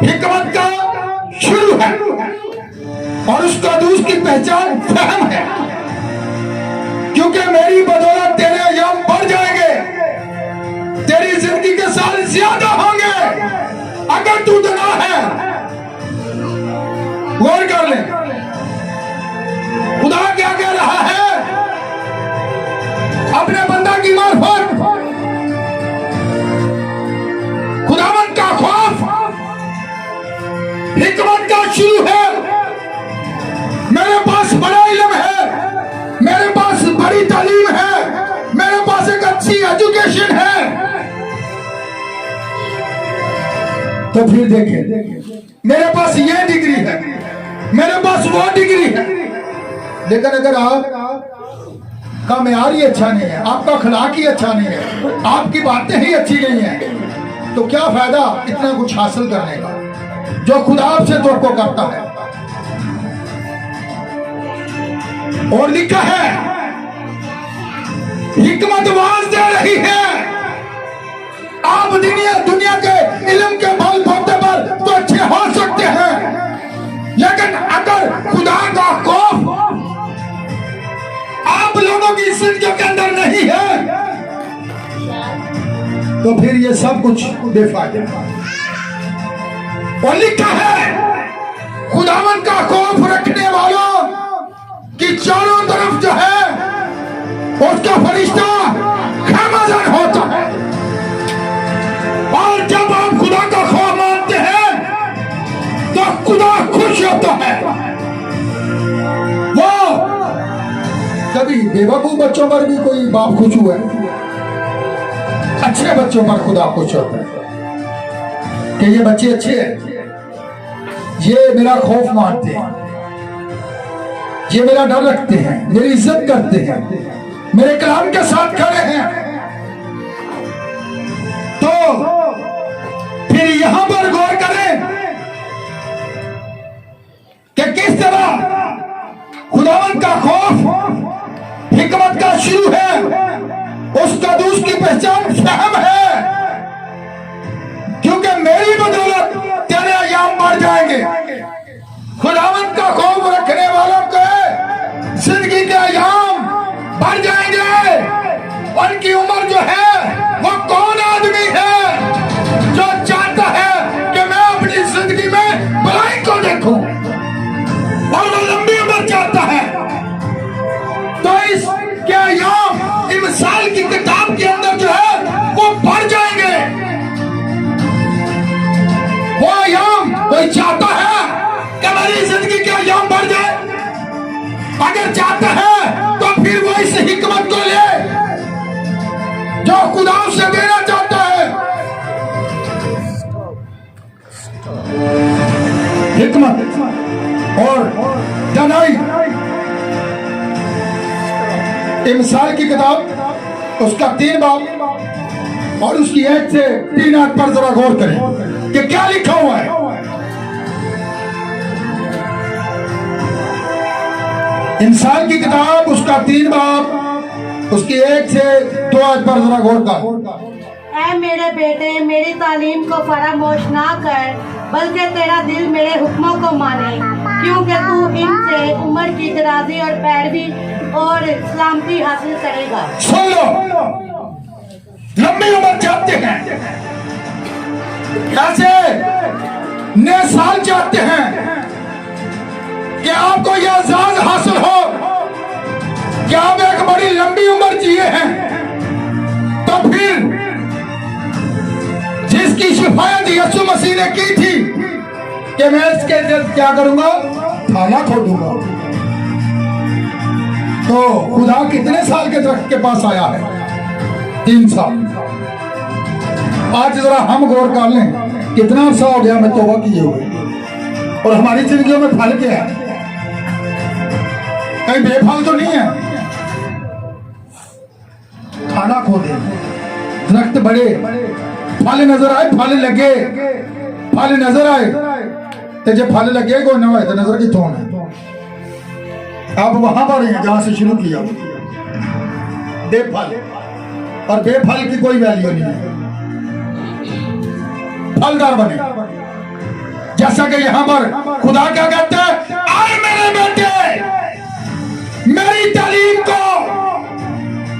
हिकमत का शुरू है और उसका दूस की पहचान फहम है, क्योंकि मेरी बदौलत तेरे अय्याम बढ़ जाएंगे, तेरी जिंदगी के साल ज्यादा होंगे अगर तू दना है। गौर कर ले, खुदा क्या कह रहा है अपने बंदा की मार्फत। खुदावंद का खौफ हिकमत का शुरू है। मेरे पास बड़ा इल्म है, मेरे पास बड़ी तालीम है, मेरे पास एक अच्छी एजुकेशन है। तो फिर देखिए, मेरे पास ये डिग्री है, मेरे पास वो डिग्री है, लेकिन अगर आपका मेयार ही अच्छा नहीं है, आपका अखलाक ही अच्छा नहीं है, आपकी बातें ही अच्छी नहीं है, तो क्या फायदा इतना कुछ हासिल करने का जो खुदा आपसे तोड़को करता है। और लिखा है हिकमत आवाज दे रही है। आप दुनिया के इल्म के बल बूते पर तो अच्छे हो सकते हैं, लेकिन अगर खुदा का खौफ आप लोगों की जिंदगी के अंदर नहीं है तो फिर ये सब कुछ बेफायदा। और लिखा है खुदावन का खौफ रखने वालों की चारों तरफ जो है उसका फरिश्ता खैमाजान होता है। और जब आप खुदा का खौफ मानते हैं तो खुदा खुश होता है। वो कभी बेवकूफ बच्चों पर भी कोई बाप खुश हुआ है? अच्छे बच्चों पर खुदा खुश होता है कि ये बच्चे अच्छे हैं, ये मेरा खौफ मानते हैं, ये मेरा डर रखते हैं, मेरी इज्जत करते हैं, मेरे कलाम के साथ खड़े हैं। तो फिर यहां पर गौर करें कि किस तरह खुदावंद का खौफ हिकमत का शुरू है, उसका दूस की पहचान फहम है, क्योंकि मेरी बदौलत तेरे अय्याम बढ़ जाएंगे। खुदावंद का खौफ रखने वालों के जिंदगी के अय्याम बढ़ जाएंगे। उनकी उम्र जो है वो कौन आदमी है जो चाहता है कि मैं अपनी जिंदगी में भलाई को देखूं और वो लंबी उम्र चाहता है, तो इसके अय्याम मिसाल की किताब के अंदर जो है वो बढ़ जाएंगे। वो अय्याम कोई चाहता है कि मेरी जिंदगी के अय्याम बढ़ जाए? अगर चाहता है तो फिर वो इस हिकमत को ले जो खुदा से देना चाहता है। हिकमत और दनाई। मिसाल की किताब उसका 3 बाब और उसकी 1 से 3 आयत पर जरा गौर करें कि क्या लिखा हुआ है। इंसान की किताब उसका 3 बाब उसकी 1 से 2 आयत पर जरा गौर कर। ऐ मेरे बेटे, मेरी तालीम को फरामोश ना कर, बल्कि तेरा दिल मेरे हुक्मों को माने, क्योंकि तू इनसे उम्र की दराजी और पैरवी और सलामती हासिल करेगा। सुन लो, लंबी उम्र चाहते हैं, कैसे नए साल चाहते हैं कि आपको यह एजाज हासिल हो कि आप एक बड़ी लंबी उम्र जिए हैं, तो फिर जिसकी शिफायत यीशु मसीह ने की थी कि मैं इसके जल्द क्या करूंगा, थाना खोलूंगा, तो खुदा कितने साल के दरख्त के पास आया है? 3 साल। आज जरा हम गौर कर लें, कितना अर्सा हो गया मैं तौबा किए हुए और हमारी जिंदगियों में फल क्या है? कहीं बेफल तो नहीं है? खाना खो दे, दरख्त बड़े, फल नजर आए, फल लगे, फल नजर आए, तो जब फल लगे को ना हो तो नजर कितों है? आप वहां पर हैं जहां से शुरू किया, बेफल, और बेफल की कोई वैल्यू नहीं है, फलदार बने। जैसा कि यहां पर खुदा क्या कहते हैं, आए मेरे बेटे, मेरी तालीम को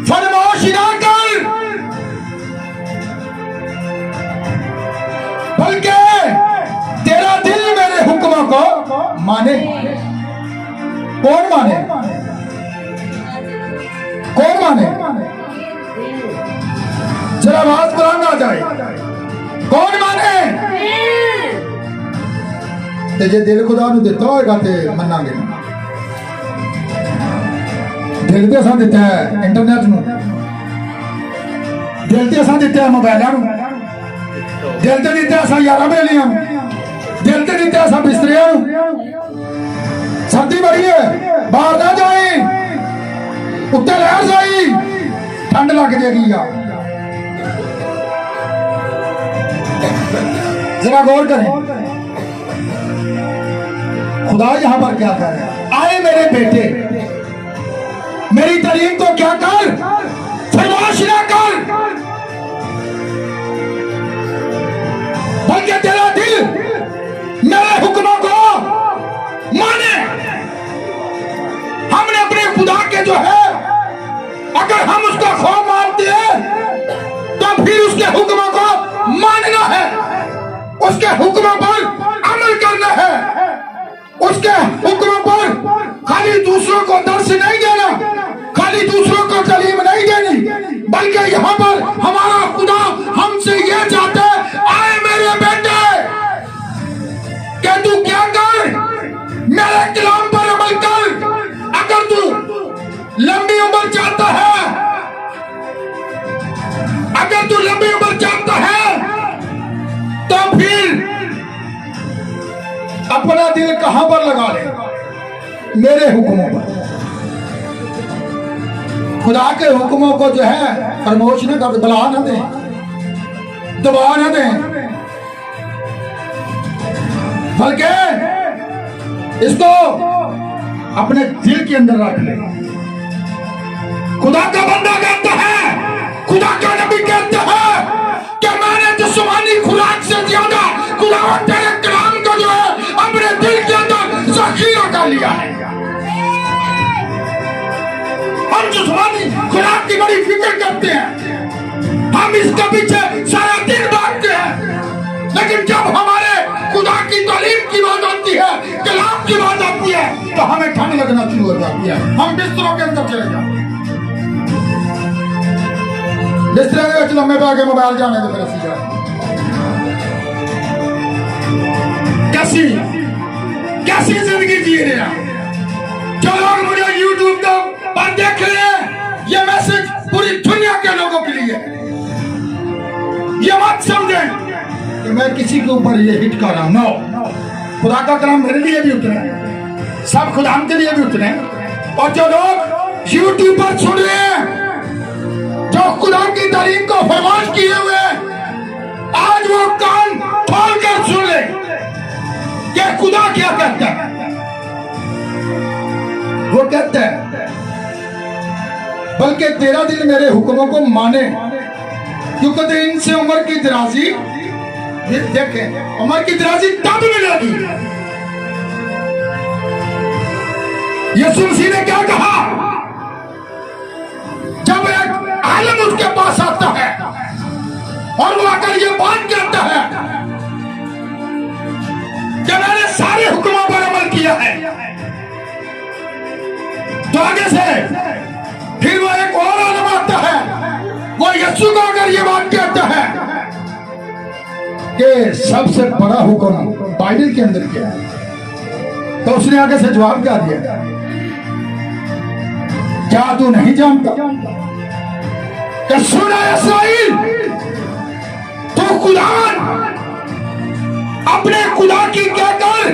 फरमाश ना कर, बल्कि तेरा दिल मेरे हुक्मों को माने। कौन माने? कौन माने? जरा आवाज बुलंद आ जाए, कौन माने? ते जे दिल खुदा नूं दिता होएगा ते मनांगे। दिल ते असां दिता है इंटरनेट नूं, दिल ते असां दिता है मोबाइलां नूं, दिल ते दिता असां यारां बेलियां नूं, दिल ते दिता असां बिस्तरियां नूं। सर्दी बड़ी है, बाहर ना जाए, उत्ते लहर जाई, ठंड लग जाएगी। जरा गौर करें, खुदा यहां पर क्या कह रहा है, आए मेरे बेटे, मेरी तालीम को क्या कर, फरमाश ना कर, बल्कि तेरा दिल मेरे हुक्मों को माने। हमने अपने खुदा के जो है, अगर हम उसका खौफ मानते हैं तो फिर उसके हुक्मों को मानना है, उसके हुक्मों पर अमल करना है, उसके हुक्मों पर खाली दूसरों को दर्श नहीं देना, खाली दूसरों को तालीम नहीं देनी, बल्कि यहाँ पर हमारा खुदा हमसे ये चाहता है, आए मेरे बेटे, कि तू क्या कर, मेरे कलाम पर अमल कर। अगर तू लंबी उम्र चाहता है, अगर तू लंबी उम्र चाहता है, तो फिर अपना दिल कहां पर लगा ले, मेरे हुक्मों पर। खुदा के हुक्मों को जो है फरमोश न कर, बुला न दे, दबा न दे, बल्कि इसको अपने दिल के अंदर रख ले। खुदा का बंदा कहता है, खुदा का नबी कहता है कि मैंने जिस्मानी खुराक से ज्यादा खुदा तेरे कलाम को जो है अपने दिल के अंदर ज़ख़ीरा कर लिया है। हम जिस्मानी खुराक की बड़ी फिक्र करते हैं, हम इसके पीछे सारा दिन भागते हैं, लेकिन जब हमारे खुदा की तालीम की बात आती है, कलाम की बात आती है, तो हमें ठंड लगना शुरू हो जाती है, हम बिस्तरों के अंदर चले जाते हैं, बिस्तरे में लम्बे पा के मोबाइल जाने दे, फिर ऐसी जाए। कैसी कैसी जिंदगी जी रहे हैं जो लोग मुझे यूट्यूब पर देख रहे हैं, ये मैसेज पूरी दुनिया के लोगों के लिए। ये मत समझें कि मैं किसी के ऊपर ये हिट कर रहा हूं, नो, खुदा का कलाम मेरे लिए भी उतरा है, सब खुदाम के लिए भी उतरे। और जो लोग यूट्यूब पर सुन रहे हैं, जो खुदा की तारीफ को फरमाश किए हुए हैं, आज वो कान खोल कर सुन ले कि खुदा क्या कहता है। वो कहता है बल्कि तेरा दिल मेरे हुक्मों को माने, क्योंकि इनसे उम्र की दराजी, देखें उम्र की दराजी तब मिलेगी। यीशु मसीह ने क्या कहा? जब एक आलिम उसके पास आता है और वो आकर ये बात कहता है कि मैंने सारे हुक्मों पर अमल किया है, तो आगे से फिर वो एक और आलिम आता है, वो यीशु को अगर ये बात कहता है कि सबसे बड़ा हुक्म बाइबल के अंदर क्या है, तो उसने आगे से जवाब क्या दिया? क्या तू नहीं जानता कि सुन इस्राएल, तो खुदावन अपने खुदा की क्या कर,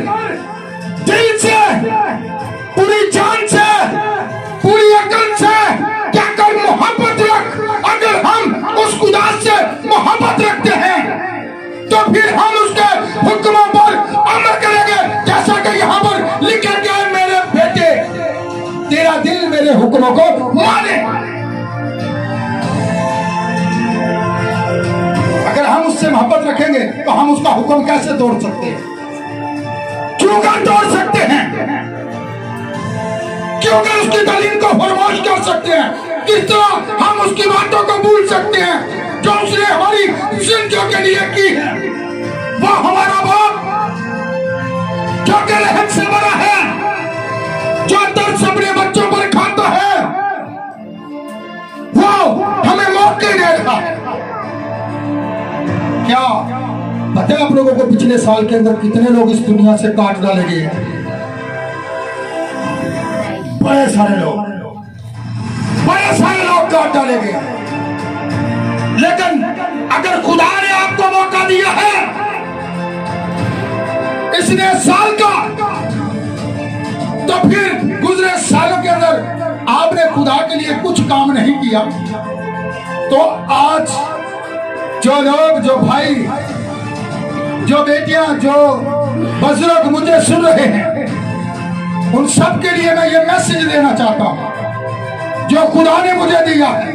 दिल से, पूरी जान से, पूरी अकल से क्या कर मोहब्बत रख। अगर हम उस खुदा से मोहब्बत रखते हैं तो फिर हम उसके हुक्मों पर अमल करेंगे, जैसा कि यहाँ पर लिखा गया है, मेरे बेटे तेरा दिल मेरे हुक्मों को माने। अगर हम उससे मोहब्बत रखेंगे तो हम उसका हुक्म कैसे तोड़ सकते हैं? क्यों कर तोड़ सकते हैं? क्यों कर उसकी तालीम को फरमाश कर सकते हैं? किस तरह हम उसकी बातों को भूल सकते हैं जो उसने हमारी जिंदगी के लिए की है? वो हमारा बाप जो कि रहम से बड़ा है, जो दर्द अपने बच्चों पर खाता है, वो हमें मौके दे रहा है। क्या पता है आप लोगों को पिछले साल के अंदर कितने लोग इस दुनिया से काट डाले गए? बड़े सारे लोग काट डाले गए। लेकिन अगर खुदा ने आपको मौका दिया है इसने साल का, तो फिर गुजरे सालों के अंदर आपने खुदा के लिए कुछ काम नहीं किया, तो आज जो लोग, जो भाई, जो बेटियां, जो बुजुर्ग मुझे सुन रहे हैं, उन सब के लिए मैं ये मैसेज देना चाहता हूं जो खुदा ने मुझे दिया है,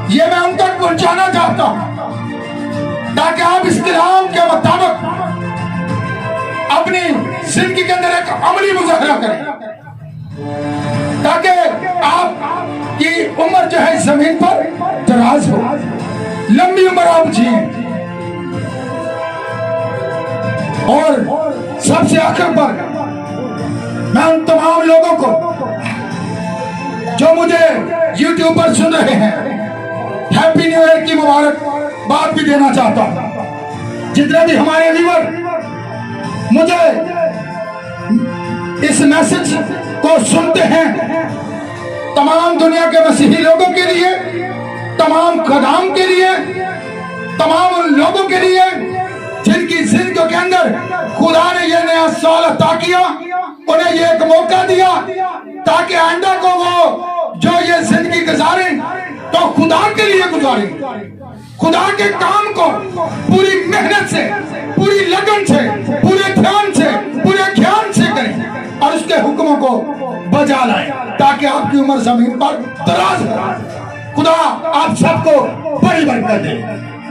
ये मैं उन तक पहुंचाना चाहता हूं, ताकि आप इस कलाम के मुताबिक अपनी जिंदगी के अंदर एक अमली मुजाहरा करें, ताकि आपकी उम्र जो है जमीन पर दराज हो, लंबी उम्र आप जिए। और सबसे आखिर पर मैं उन तमाम लोगों को जो मुझे YouTube पर सुन रहे हैं हैप्पी न्यू ईयर की मुबारकबाद भी देना चाहता हूं। जितने भी हमारे व्यूअर मुझे इस मैसेज को सुनते हैं, तमाम दुनिया के मसीही लोगों के लिए, तमाम कदाम के लिए, तमाम उन लोगों के लिए जिनकी जिंदगी के अंदर खुदा ने यह नया साल अता किया, उन्हें ये एक मौका दिया ताकि आइंदा को वो जो ये जिंदगी गुजारे तो खुदा के लिए गुजारे, खुदा के काम को पूरी मेहनत से, पूरी लगन से, पूरे ध्यान से, पूरे ज्ञान से करें और उसके हुक्मों को बजा लाएं, ताकि आपकी उम्र जमीन पर दराज हो। खुदा आप सबको बड़ी बरकत दे।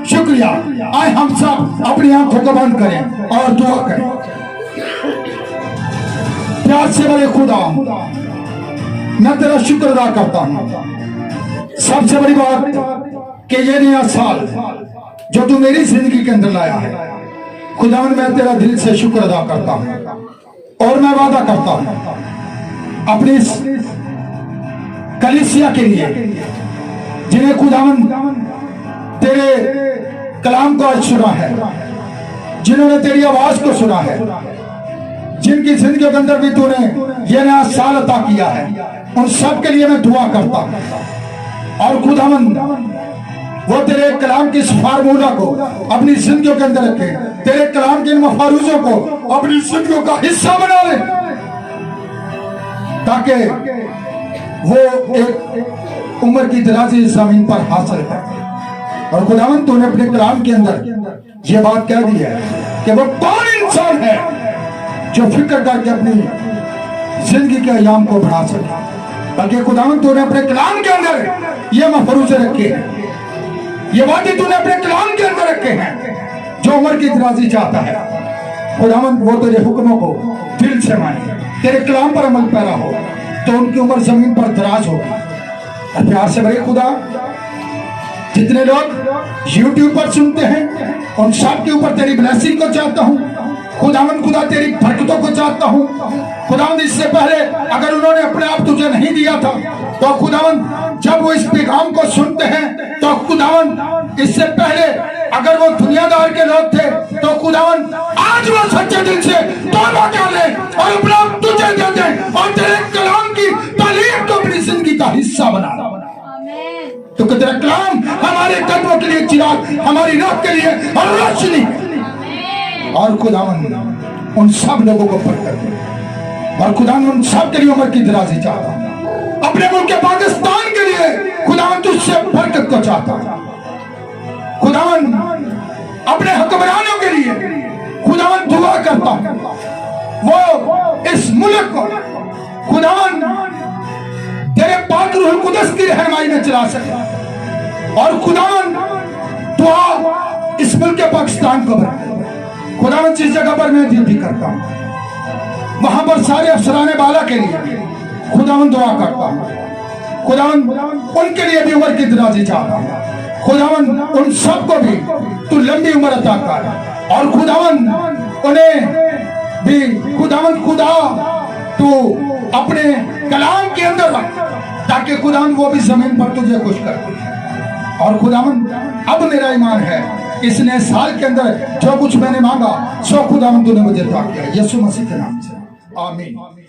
शुक्रिया। आए हम सब अपनी आंखों को बंद करें और दुआ करें। प्यार से बड़े खुदा, मैं तेरा शुक्र अदा करता हूँ। सबसे बड़ी बात कि ये नया साल जो तू मेरी जिंदगी के अंदर लाया है, खुदावन मैं तेरा दिल से शुक्र अदा करता हूँ। और मैं वादा करता हूँ अपनी इस कलीसिया के लिए जिन्हें खुदावन तेरे कलाम को आज सुना है, जिन्होंने तेरी आवाज को सुना है, जिनकी जिंदगी के अंदर भी तूने ये नया साल अता किया है, उन सब के लिए मैं दुआ करता हूं। और खुदावन वो तेरे कलाम की इस फार्मूला को अपनी जिंदगी के अंदर रखे, तेरे कलाम के इन मफारूजों को अपनी जिंदगी का हिस्सा बना ले, ताकि वो एक उम्र की दराजी जमीन पर हासिल करे। और खुदावंद तूने अपने कलाम के अंदर ये बात कह दी है कि वो कौन इंसान है जो फिक्र करके अपनी जिंदगी के अयाम को बढ़ा सके, बल्कि खुदावंद तूने अपने कलाम के अंदर ये मफरूजे रखे हैं, ये वादे तूने अपने कलाम के अंदर रखे हैं। जो उम्र की दराजी चाहता है खुदावंद वो तेरे हुक्मों को दिल से माने, तेरे कलाम पर अमल पैरा हो, तो उनकी उम्र जमीन पर दराज होगी। और प्यार से बड़े खुदा, जितने लोग YouTube पर सुनते हैं उन सब के ऊपर तेरी ब्लेसिंग को चाहता हूँ खुदावंद। खुदा तेरी बरकतों को चाहता हूँ खुदावंद। इससे पहले अगर उन्होंने अपने आप तुझे नहीं दिया था तो खुदावंद जब वो इस पैगाम को सुनते हैं तो खुदावंद इससे पहले अगर वो दुनियादार के लोग थे तो खुदावंद आज वो सच्चे दिल से तौबा कर ले और अपना आप तुझे दे दे और तेरे कलाम की तालीम को अपनी जिंदगी का हिस्सा बना। तो तेरा कलाम हमारे कदमों के लिए चिराग, हमारी राह के लिए और रोशनी। और खुदावंद उन सब लोगों को बरकत दे और खुदावंद उन सब के लिए उम्र की दराजी चाहता, अपने मुल्क के पाकिस्तान के लिए खुदावंद तुझसे बरकत को चाहता, खुदावंद अपने हुक्मरानों के लिए खुदावंद दुआ करता वो इस मुल्क को खुदावंद तेरे पाक रूह कुदस की रहनुमाई में चला सके। और खुदावंद दुआ इस मुल्क के पाकिस्तान को बरकत। खुदावंद जिस जगह पर मैं ड्यूटी करता हूँ वहां पर सारे अफसराने बाला के लिए खुदावंद दुआ करता हूँ। खुदावंद उनके लिए भी उम्र की दराजी चाहता हूँ। खुदावंद उन सबको भी तू लंबी उम्र अता कर और खुदावंद उन्हें भी खुदावंद खुदा तू अपने कलाम के अंदर रख ताकि खुदावंद वो भी जमीन पर तुझे खुश कर। और खुदावंद अब मेरा ईमान है इस नए साल के अंदर जो कुछ मैंने मांगा सो खुदावंद तूने मुझे अता किया, यीशु मसीह के नाम से आमीन।